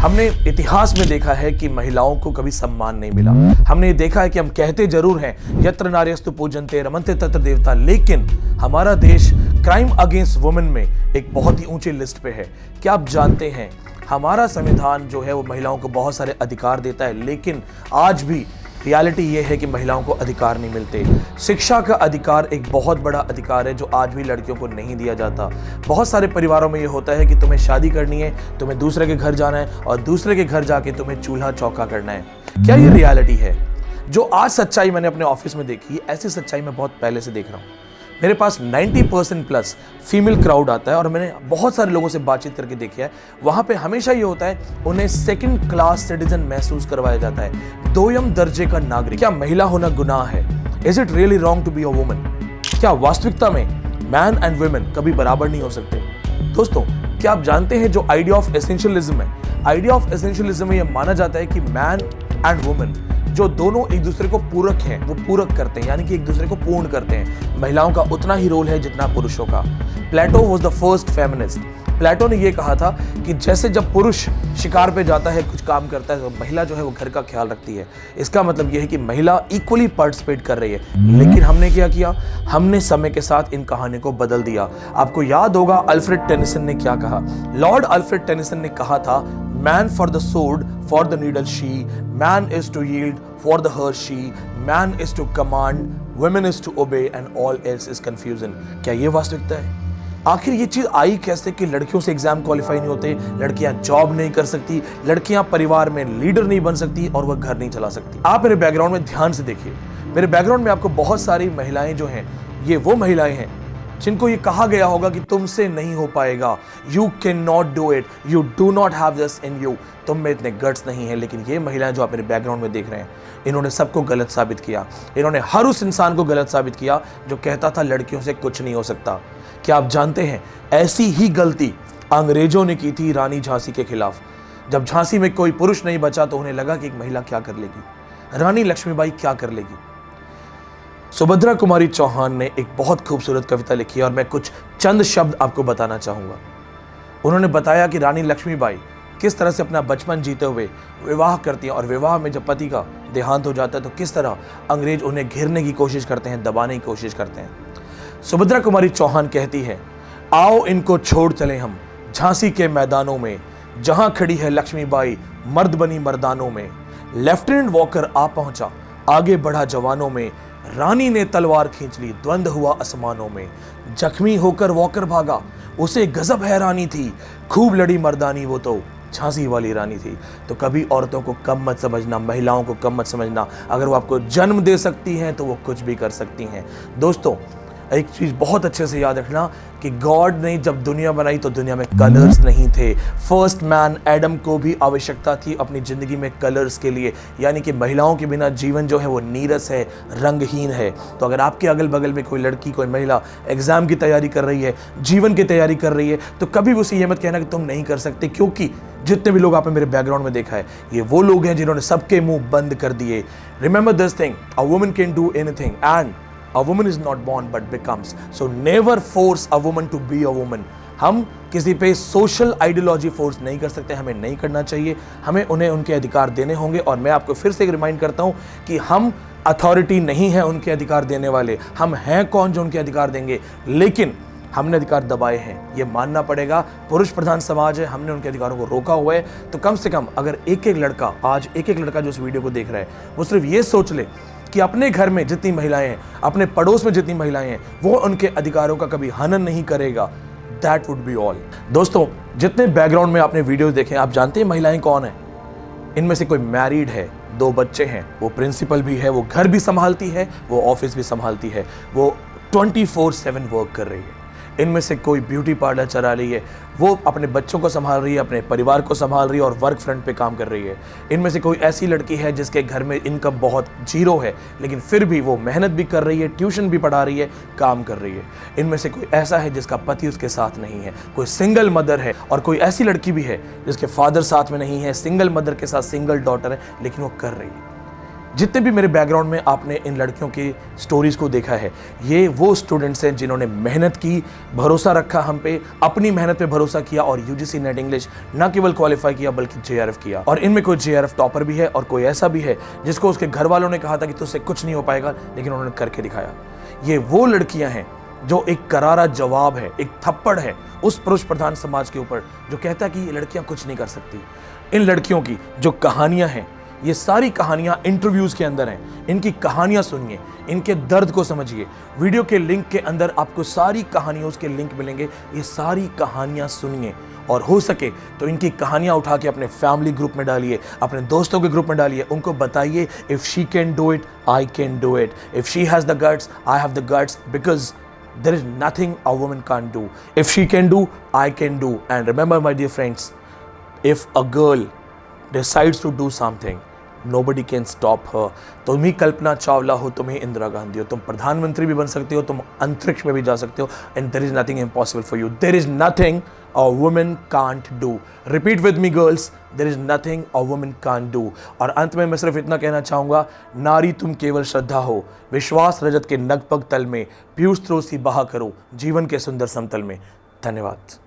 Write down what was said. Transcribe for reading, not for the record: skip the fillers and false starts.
हमने इतिहास में देखा है कि महिलाओं को कभी सम्मान नहीं मिला। हमने देखा है कि हम कहते जरूर हैं यत्र नार्यस्तु पूजन्ते रमन्ते तत्र देवता, लेकिन हमारा देश क्राइम अगेंस्ट वुमेन में एक बहुत ही ऊंची लिस्ट पे है। क्या आप जानते हैं हमारा संविधान जो है वो महिलाओं को बहुत सारे अधिकार देता है, लेकिन आज भी रियलिटी ये है कि महिलाओं को अधिकार नहीं मिलते। शिक्षा का अधिकार एक बहुत बड़ा अधिकार है जो आज भी लड़कियों को नहीं दिया जाता। बहुत सारे परिवारों में ये होता है कि तुम्हें शादी करनी है, तुम्हें दूसरे के घर जाना है और दूसरे के घर जाके तुम्हें चूल्हा चौका करना है। क्या ये रियलिटी है? जो आज सच्चाई मैंने अपने ऑफिस में देखी, ऐसी सच्चाई मैं बहुत पहले से देख रहा हूँ। मेरे पास 90% प्लस फीमेल क्राउड आता है और मैंने बहुत सारे लोगों से बातचीत करके देखी है। वहां पे हमेशा ये होता है, उन्हें सेकंड क्लास सिटीजन महसूस करवाया जाता है, दोयम दर्जे का नागरिक। क्या महिला होना गुनाह है? Is it really wrong to be a woman? क्या वास्तविकता में मैन एंड वुमेन कभी बराबर नहीं हो सकते? दोस्तों, क्या आप जानते हैं जो आइडिया ऑफ एसेंशियलिज्म है, आइडिया ऑफ एसेंशियलिज्म में यह माना जाता है कि मैन एंड वुमेन जो दोनों एक दूसरे को पूरक हैं, वो पूरक करते हैं, यानी कि एक दूसरे को पूर्ण करते हैं। महिलाओं का उतना ही रोल है जितना पुरुषों का। प्लेटो वाज द फर्स्ट फेमिनिस्ट। प्लेटो ने ये कहा था कि जैसे जब पुरुष शिकार पे जाता है, कुछ काम करता है, तो महिला जो है वो घर का ख्याल रखती है। इसका मतलब ये है कि महिला इक्वली पार्टिसिपेट कर रही है। लेकिन हमने क्या किया? हमने समय के साथ इन कहानी को बदल दिया। आपको याद होगा अल्फ्रेड टेनिसन ने क्या कहा। लॉर्ड अल्फ्रेड टेनिसन ने कहा था, Man for the sword, for the needle she, man is to yield, for the her she, man is to command, women is to obey and all else is confusion। क्या ये वास्तविकता है? आखिर ये चीज आई कैसे कि लड़कियों से एग्जाम क्वालिफाई नहीं होते, लड़कियां जॉब नहीं कर सकती, लड़कियां परिवार में लीडर नहीं बन सकती और वह घर नहीं चला सकती? आप मेरे बैकग्राउंड में ध्यान से देखिए। मेरे बैकग्राउंड में आपको बहुत सारी महिलाएं जो हैं, ये वो महिलाएं हैं जिनको ये कहा गया होगा कि तुमसे नहीं हो पाएगा, you can not do it, you do not have this in you, तुम में इतने गट्स नहीं है। लेकिन ये महिलाएं जो आप मेरे बैकग्राउंड में देख रहे हैं, इन्होंने सबको गलत साबित किया। इन्होंने हर उस इंसान को गलत साबित किया जो कहता था लड़कियों से कुछ नहीं हो सकता। क्या आप जानते हैं ऐसी ही गलती अंग्रेजों ने की थी रानी झांसी के खिलाफ। जब झांसी में कोई पुरुष नहीं बचा तो उन्हें लगा कि एक महिला क्या कर लेगी, रानी लक्ष्मीबाई क्या कर लेगी। सुभद्रा कुमारी चौहान ने एक बहुत खूबसूरत कविता लिखी है और मैं कुछ चंद शब्द आपको बताना चाहूंगा। उन्होंने बताया कि रानी लक्ष्मीबाई किस तरह से अपना बचपन जीते हुए विवाह करती हैं और विवाह में जब पति का देहांत हो जाता है तो किस तरह अंग्रेज उन्हें घेरने की कोशिश करते हैं, दबाने की कोशिश करते हैं। सुभद्रा कुमारी चौहान कहती है, आओ इनको छोड़ चले हम झांसी के मैदानों में, जहां खड़ी है लक्ष्मीबाई मर्द बनी मर्दानों में। लेफ्टिनेंट वॉकर आ पहुंचा, आगे बढ़ा जवानों में, रानी ने तलवार खींच ली, द्वंद हुआ आसमानों में। जख्मी होकर वॉकर भागा, उसे गजब हैरानी थी, खूब लड़ी मर्दानी वो तो झांसी वाली रानी थी। तो कभी औरतों को कम मत समझना, महिलाओं को कम मत समझना। अगर वो आपको जन्म दे सकती हैं तो वो कुछ भी कर सकती हैं। दोस्तों, एक चीज बहुत अच्छे से याद रखना कि गॉड ने जब दुनिया बनाई तो दुनिया में कलर्स नहीं थे। फर्स्ट मैन एडम को भी आवश्यकता थी अपनी जिंदगी में कलर्स के लिए, यानी कि महिलाओं के बिना जीवन जो है वो नीरस है, रंगहीन है। तो अगर आपके अगल बगल में कोई लड़की, कोई महिला एग्जाम की तैयारी कर रही है, जीवन की तैयारी कर रही है, तो कभी भी उसे ये मत कहना कि तुम नहीं कर सकते, क्योंकि जितने भी लोग आपने मेरे बैकग्राउंड में देखा है, ये वो लोग हैं जिन्होंने सबके मुंह बंद कर दिए। Remember this thing, a woman can do anything and a woman is not born but becomes, so never force a woman to be a woman। हम किसी पे सोशल आइडियोलॉजी फोर्स नहीं कर सकते, हमें नहीं करना चाहिए, हमें उन्हें उनके अधिकार देने होंगे। और मैं आपको फिर से एक रिमाइंड करता हूं कि हम अथॉरिटी नहीं है उनके अधिकार देने वाले, हम हैं कौन जो उनके अधिकार देंगे, लेकिन हमने अधिकार दबाए हैं, ये मानना पड़ेगा। पुरुष प्रधान समाज है, हमने उनके अधिकारों को रोका हुआ है। तो कम से कम अगर एक एक लड़का, आज एक एक लड़का जो इस वीडियो को देख रहा है, वो सिर्फ ये सोच ले कि अपने घर में जितनी महिलाएं हैं, अपने पड़ोस में जितनी महिलाएं हैं, वो उनके अधिकारों का कभी हनन नहीं करेगा। That would be all. दोस्तों, जितने बैकग्राउंड में आपने वीडियोस देखे, आप जानते हैं महिलाएं कौन है? इनमें से कोई मैरिड है, 2 बच्चे हैं, वो प्रिंसिपल भी है, वो घर भी संभालती है, वो ऑफिस भी संभालती है, वो 24/7 वर्क कर रही है। इनमें से कोई ब्यूटी पार्लर चला रही है, वो अपने बच्चों को संभाल रही है, अपने परिवार को संभाल रही है और वर्क फ्रंट पे काम कर रही है। इनमें से कोई ऐसी लड़की है जिसके घर में इनकम बहुत जीरो है, लेकिन फिर भी वो मेहनत भी कर रही है, ट्यूशन भी पढ़ा रही है, काम कर रही है। इनमें से कोई ऐसा है जिसका पति उसके साथ नहीं है, कोई सिंगल मदर है, और कोई ऐसी लड़की भी है जिसके फादर साथ में नहीं है, सिंगल मदर के साथ सिंगल डॉटर है, लेकिन वो कर रही है। जितने भी मेरे बैकग्राउंड में आपने इन लड़कियों की स्टोरीज को देखा है, ये वो स्टूडेंट्स हैं जिन्होंने मेहनत की, भरोसा रखा हम पे, अपनी मेहनत पे भरोसा किया और यूजीसी नेट इंग्लिश न केवल क्वालिफाई किया बल्कि जेआरएफ किया। और इनमें कोई जेआरएफ टॉपर भी है और कोई ऐसा भी है जिसको उसके घर वालों ने कहा था कि तुझसे कुछ नहीं हो पाएगा, लेकिन उन्होंने करके दिखाया। ये वो लड़कियां हैं जो एक करारा जवाब है, एक थप्पड़ है उस पुरुष प्रधान समाज के ऊपर जो कहता है कि ये लड़कियां कुछ नहीं कर सकती। इन लड़कियों की जो कहानियां हैं, ये सारी कहानियां इंटरव्यूज के अंदर हैं। इनकी कहानियां सुनिए, इनके दर्द को समझिए। वीडियो के लिंक के अंदर आपको सारी कहानियों के लिंक मिलेंगे। ये सारी कहानियां सुनिए और हो सके तो इनकी कहानियां उठा के अपने फैमिली ग्रुप में डालिए, अपने दोस्तों के ग्रुप में डालिए। उनको बताइए if she can do it, I can do it. If she has the guts, I have the guts, because there is nothing a woman can't do. If she can do, I can do. And remember, my dear friends, if a girl decides to do something, nobody can stop her. तुम ही कल्पना चावला हो, तुम ही इंदिरा गांधी हो, तुम प्रधानमंत्री भी बन सकते हो, तुम अंतरिक्ष में भी जा सकते हो। And there is nothing impossible for you. There is nothing a woman can't do. Repeat with me, girls. There is nothing a woman can't do. और अंत में मैं सिर्फ इतना कहना चाहूंगा, नारी तुम केवल श्रद्धा हो, विश्वास रजत के नगपग तल में, पीयूष सी बहा करो जीवन के सुंदर समतल में। धन्यवाद।